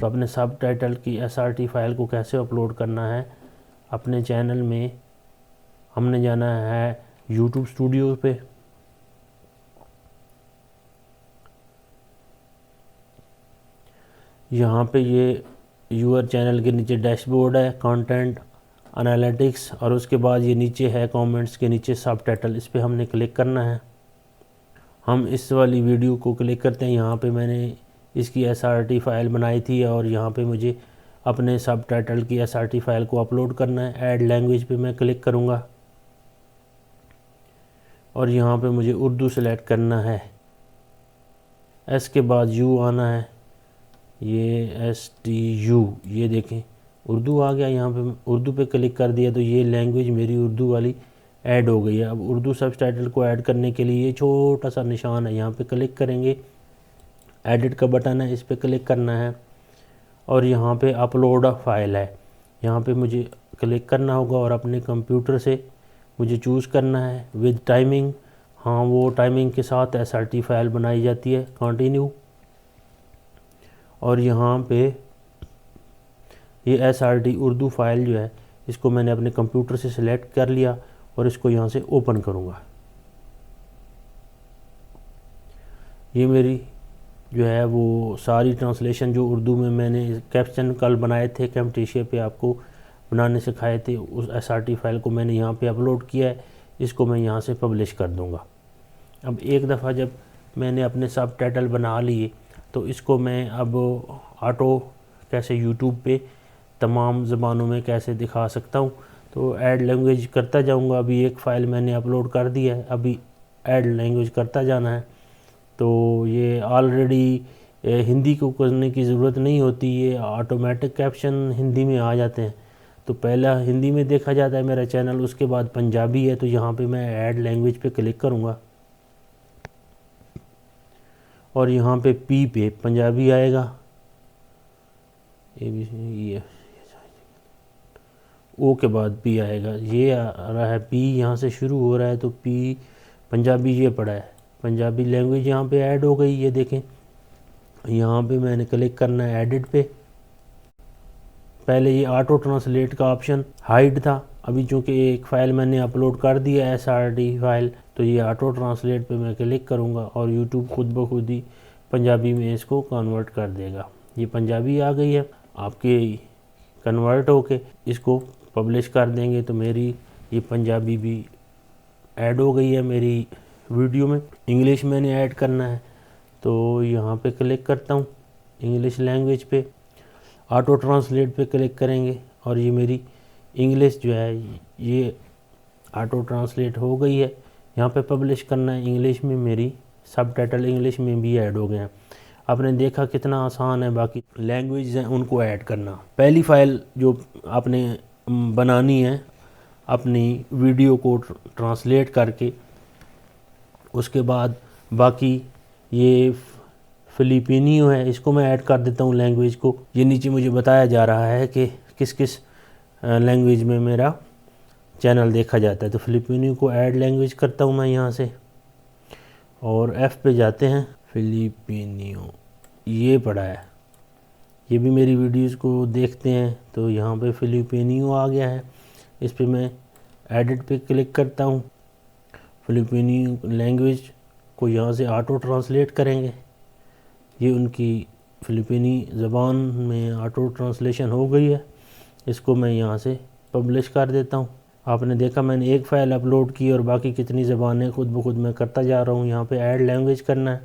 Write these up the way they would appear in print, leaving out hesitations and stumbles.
तो अपने सब टाइटल की SRT फाइल को कैसे अपलोड करना है अपने चैनल में, हमने जाना है YouTube स्टूडियो पे। यहाँ पे ये यूअर चैनल के नीचे डैशबोर्ड है, कंटेंट एनालिटिक्स, और उसके बाद ये नीचे है कमेंट्स के नीचे सब टाइटल, इस पर हमने क्लिक करना है। हम इस वाली वीडियो को क्लिक करते हैं। यहाँ पे मैंने इसकी SRT फाइल बनाई थी और यहाँ पे मुझे अपने सब टाइटल की SRT फाइल को अपलोड करना है। ऐड लैंग्वेज पे मैं क्लिक करूँगा और यहाँ पे मुझे उर्दू सेलेक्ट करना है। एस के बाद यू आना है, ये STU, ये देखें उर्दू आ गया। यहाँ पे उर्दू पे क्लिक कर दिया तो ये लैंग्वेज मेरी उर्दू वाली ऐड हो गई है। अब उर्दू सबटाइटल को ऐड करने के लिए ये छोटा सा निशान है, यहाँ पे क्लिक करेंगे, एडिट का बटन है, इस पर क्लिक करना है और यहाँ पे अपलोड फाइल है, यहाँ पे मुझे क्लिक करना होगा और अपने कंप्यूटर से मुझे चूज़ करना है विद टाइमिंग। हाँ, वो टाइमिंग के साथ SRT फाइल बनाई जाती है। कंटिन्यू, और यहाँ पे ये SRT उर्दू फाइल जो है इसको मैंने अपने कंप्यूटर से सिलेक्ट कर लिया और इसको यहाँ से ओपन करूँगा। ये मेरी जो है वो सारी ट्रांसलेशन जो उर्दू में मैंने कैप्शन कल बनाए थे, कैम्टेशिया पे आपको बनाने सिखाए थे, उस SRT फाइल को मैंने यहाँ पे अपलोड किया है। इसको मैं यहाँ से पब्लिश कर दूँगा। अब एक दफ़ा जब मैंने अपने सब टाइटल बना लिए तो इसको मैं अब ऑटो कैसे यूट्यूब पे तमाम ज़बानों में कैसे दिखा सकता हूँ, तो ऐड लैंग्वेज करता जाऊँगा। अभी एक फ़ाइल मैंने अपलोड कर दिया है, अभी ऐड लैंग्वेज करता जाना है। तो ये ऑलरेडी हिंदी को करने की ज़रूरत नहीं होती, ये ऑटोमेटिक कैप्शन हिंदी में आ जाते हैं। तो पहला हिंदी में देखा जाता है मेरा चैनल, उसके बाद पंजाबी है, तो यहाँ पे मैं ऐड लैंग्वेज पे क्लिक करूँगा और यहाँ पे पी पे पंजाबी आएगा, ये ओ के बाद पी आएगा। ये आ रहा है पी, यहाँ से शुरू हो रहा है तो पी पंजाबी ये पड़ा है, पंजाबी लैंग्वेज यहाँ पे ऐड हो गई। ये देखें, यहाँ पे मैंने क्लिक करना है एडिट पे। पहले ये ऑटो ट्रांसलेट का ऑप्शन हाइड था, अभी चूँकि एक फ़ाइल मैंने अपलोड कर दिया SRT फाइल, तो ये ऑटो ट्रांसलेट पे मैं क्लिक करूँगा और यूट्यूब खुद ब खुद ही पंजाबी में इसको कन्वर्ट कर देगा। ये पंजाबी आ गई है, आपके कन्वर्ट होके इसको पब्लिश कर देंगे तो मेरी ये पंजाबी भी ऐड हो गई है मेरी वीडियो में। इंग्लिश मैंने ऐड करना है तो यहाँ पे क्लिक करता हूँ, इंग्लिश लैंग्वेज पे ऑटो ट्रांसलेट पे क्लिक करेंगे और ये मेरी इंग्लिश जो है ये ऑटो ट्रांसलेट हो गई है। यहाँ पे पब्लिश करना है, इंग्लिश में मेरी सब टाइटल इंग्लिश में भी ऐड हो गए हैं। आपने देखा कितना आसान है बाकी लैंग्वेज हैं उनको ऐड करना। पहली फ़ाइल जो आपने बनानी है अपनी वीडियो को ट्रांसलेट करके, उसके बाद बाकी ये फिलिपिनियो है, इसको मैं ऐड कर देता हूँ लैंग्वेज को। ये नीचे मुझे बताया जा रहा है कि किस किस लैंग्वेज में मेरा चैनल देखा जाता है, तो फिलिपिनियो को ऐड लैंग्वेज करता हूँ मैं यहाँ से और F पे जाते हैं। फिलिपिनियो ये पड़ा है, ये भी मेरी वीडियोज़ को देखते हैं तो यहाँ पे फिलिपिनियो आ गया है। इस पे मैं एडिट पे क्लिक करता हूँ, फिलिपिनियो लैंग्वेज को यहाँ से ऑटो ट्रांसलेट करेंगे। ये उनकी फिलिपिनी ज़बान में ऑटो ट्रांसलेशन हो गई है, इसको मैं यहाँ से पब्लिश कर देता हूँ। आपने देखा मैंने एक फ़ाइल अपलोड की और बाकी कितनी ज़बानें खुद ब खुद मैं करता जा रहा हूँ। यहाँ पे ऐड लैंग्वेज करना है,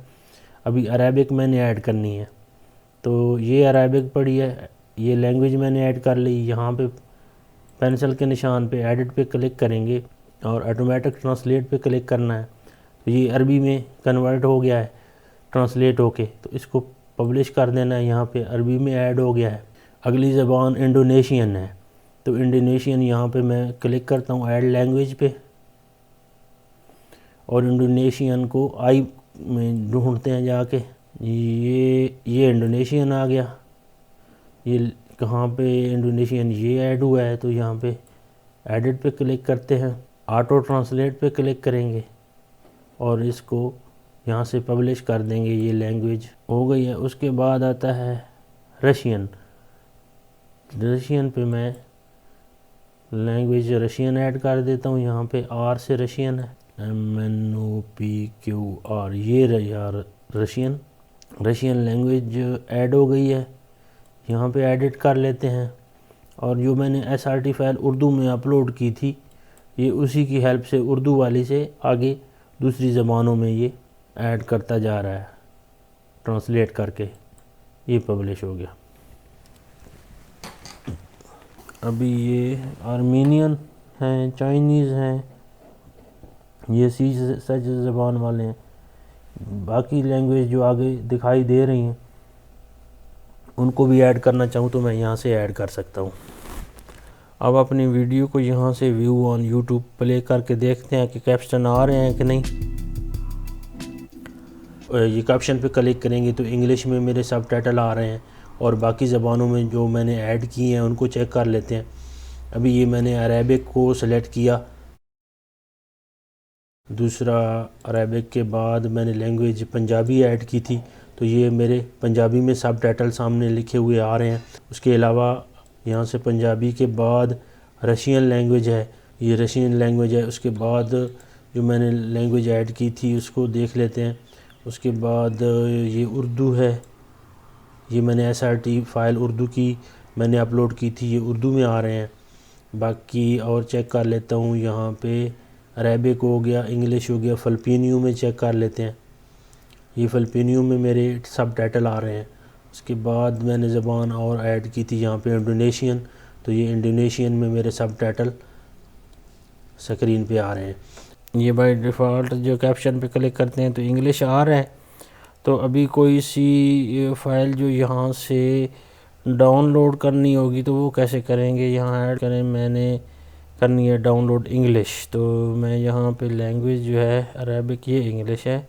अभी अरेबिक मैंने ऐड करनी है तो ये अरेबिक पड़ी है, ये लैंग्वेज मैंने ऐड कर ली। यहाँ पे पेंसिल के निशान पे एडिट पे क्लिक करेंगे और ऑटोमेटिक ट्रांसलेट पे क्लिक करना है, तो ये अरबी में कन्वर्ट हो गया है ट्रांसलेट होके, तो इसको पब्लिश कर देना है। यहाँ पे अरबी में ऐड हो गया है। अगली ज़बान इंडोनेशियन है तो इंडोनेशियन यहाँ पे मैं क्लिक करता हूँ ऐड लैंग्वेज पे और इंडोनेशियन को आई में ढूंढते हैं जाके। ये इंडोनेशियन आ गया, ये कहाँ पे इंडोनेशियन ये ऐड हुआ है, तो यहाँ पे एडिट पे क्लिक करते हैं, ऑटो ट्रांसलेट पे क्लिक करेंगे और इसको यहाँ से पब्लिश कर देंगे। ये लैंग्वेज हो गई है। उसके बाद आता है रशियन। रशियन पे मैं लैंग्वेज रशियन ऐड कर देता हूँ। यहाँ पे आर से रशियन है, MNOPQR, ये यार रशियन लैंग्वेज ऐड हो गई है। यहाँ पे एडिट कर लेते हैं। और जो मैंने SRT फाइल उर्दू में अपलोड की थी, ये उसी की हेल्प से उर्दू वाली से आगे दूसरी ज़बानों में ये ऐड करता जा रहा है, ट्रांसलेट करके ये पब्लिश हो गया। अभी ये आर्मीनियन हैं, चाइनीज़ हैं, ये सी सच ज़बान वाले हैं। बाकी लैंग्वेज जो आगे दिखाई दे रही हैं उनको भी ऐड करना चाहूँ तो मैं यहाँ से ऐड कर सकता हूँ। अब अपनी वीडियो को यहाँ से व्यू ऑन यूट्यूब प्ले करके देखते हैं कि कैप्शन आ रहे हैं कि नहीं। ये कैप्शन पे क्लिक करेंगे तो इंग्लिश में मेरे सबटाइटल आ रहे हैं और बाकी ज़बानों में जो मैंने ऐड किए हैं उनको चेक कर लेते हैं। अभी ये मैंने अरेबिक को सेलेक्ट किया, दूसरा अरेबिक के बाद मैंने लैंग्वेज पंजाबी ऐड की थी, तो ये मेरे पंजाबी में सबटाइटल सामने लिखे हुए आ रहे हैं। उसके अलावा यहाँ से पंजाबी के बाद रशियन लैंग्वेज है, ये रशियन लैंग्वेज है। उसके बाद जो मैंने लैंग्वेज ऐड की थी उसको देख लेते हैं। उसके बाद ये उर्दू है, ये मैंने SRT फाइल उर्दू की मैंने अपलोड की थी, ये उर्दू में आ रहे हैं। बाकी और चेक कर लेता हूँ, यहाँ पे अरेबिक हो गया, इंग्लिश हो गया, फ़िलिपिनो में चेक कर लेते हैं। ये फ़िलिपिनो में मेरे सबटाइटल आ रहे हैं। उसके बाद मैंने ज़बान और ऐड की थी यहाँ पे इंडोनेशियन, तो ये इंडोनेशियन में मेरे सबटाइटल स्क्रीन पे आ रहे हैं। ये बाय डिफ़ॉल्ट जो कैप्शन पे क्लिक करते हैं तो इंग्लिश आ रहा है। तो अभी कोई सी फाइल जो यहाँ से डाउनलोड करनी होगी तो वो कैसे करेंगे, यहाँ ऐड करें, मैंने करनी है डाउनलोड इंग्लिश। तो मैं यहाँ पे लैंग्वेज जो है अरेबिक, ये इंग्लिश है,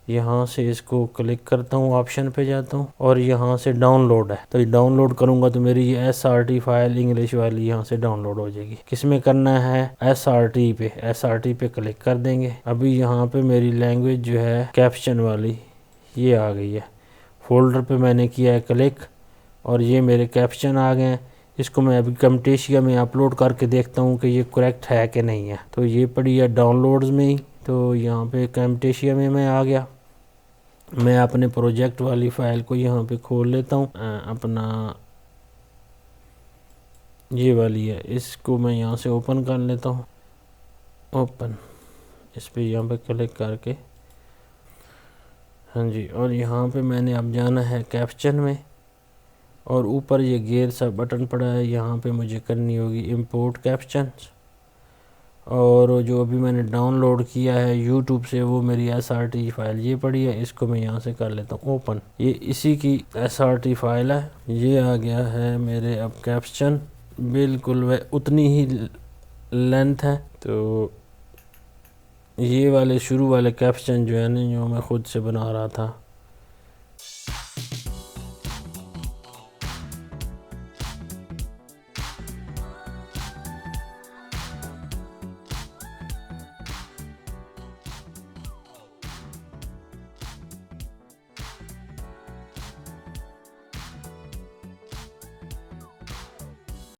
यहाँ से इसको क्लिक करता हूँ, ऑप्शन पे जाता हूँ और यहाँ से डाउनलोड है। तो डाउनलोड करूँगा तो मेरी ये SRT फाइल इंग्लिश वाली यहाँ से डाउनलोड हो जाएगी। किस में करना है, SRT पे क्लिक कर देंगे। अभी यहाँ पे मेरी लैंग्वेज जो है कैप्शन वाली ये आ गई है। फोल्डर पे मैंने किया है क्लिक और ये मेरे कैप्शन आ गए हैं। इसको मैं अभी कैमटेशिया में अपलोड करके देखता हूँ कि ये करेक्ट है कि नहीं है। तो ये पड़ी है डाउनलोड्स में ही, तो यहाँ पे कैमटेशिया में मैं आ गया। मैं अपने प्रोजेक्ट वाली फ़ाइल को यहाँ पे खोल लेता हूँ, अपना ये वाली है, इसको मैं यहाँ से ओपन कर लेता हूँ। ओपन, इस पर यहाँ पे क्लिक करके, हाँ जी, और यहाँ पे मैंने अब जाना है कैप्शन में और ऊपर ये गेयर सा बटन पड़ा है, यहाँ पे मुझे करनी होगी इंपोर्ट कैप्शंस। और जो अभी मैंने डाउनलोड किया है यूट्यूब से वो मेरी SRT फाइल ये पड़ी है, इसको मैं यहाँ से कर लेता हूँ ओपन। ये इसी की SRT फाइल है, ये आ गया है मेरे अब कैप्शन, बिल्कुल वह उतनी ही लेंथ है। तो ये वाले शुरू वाले कैप्शन जो है ना, जो मैं ख़ुद से बना रहा था,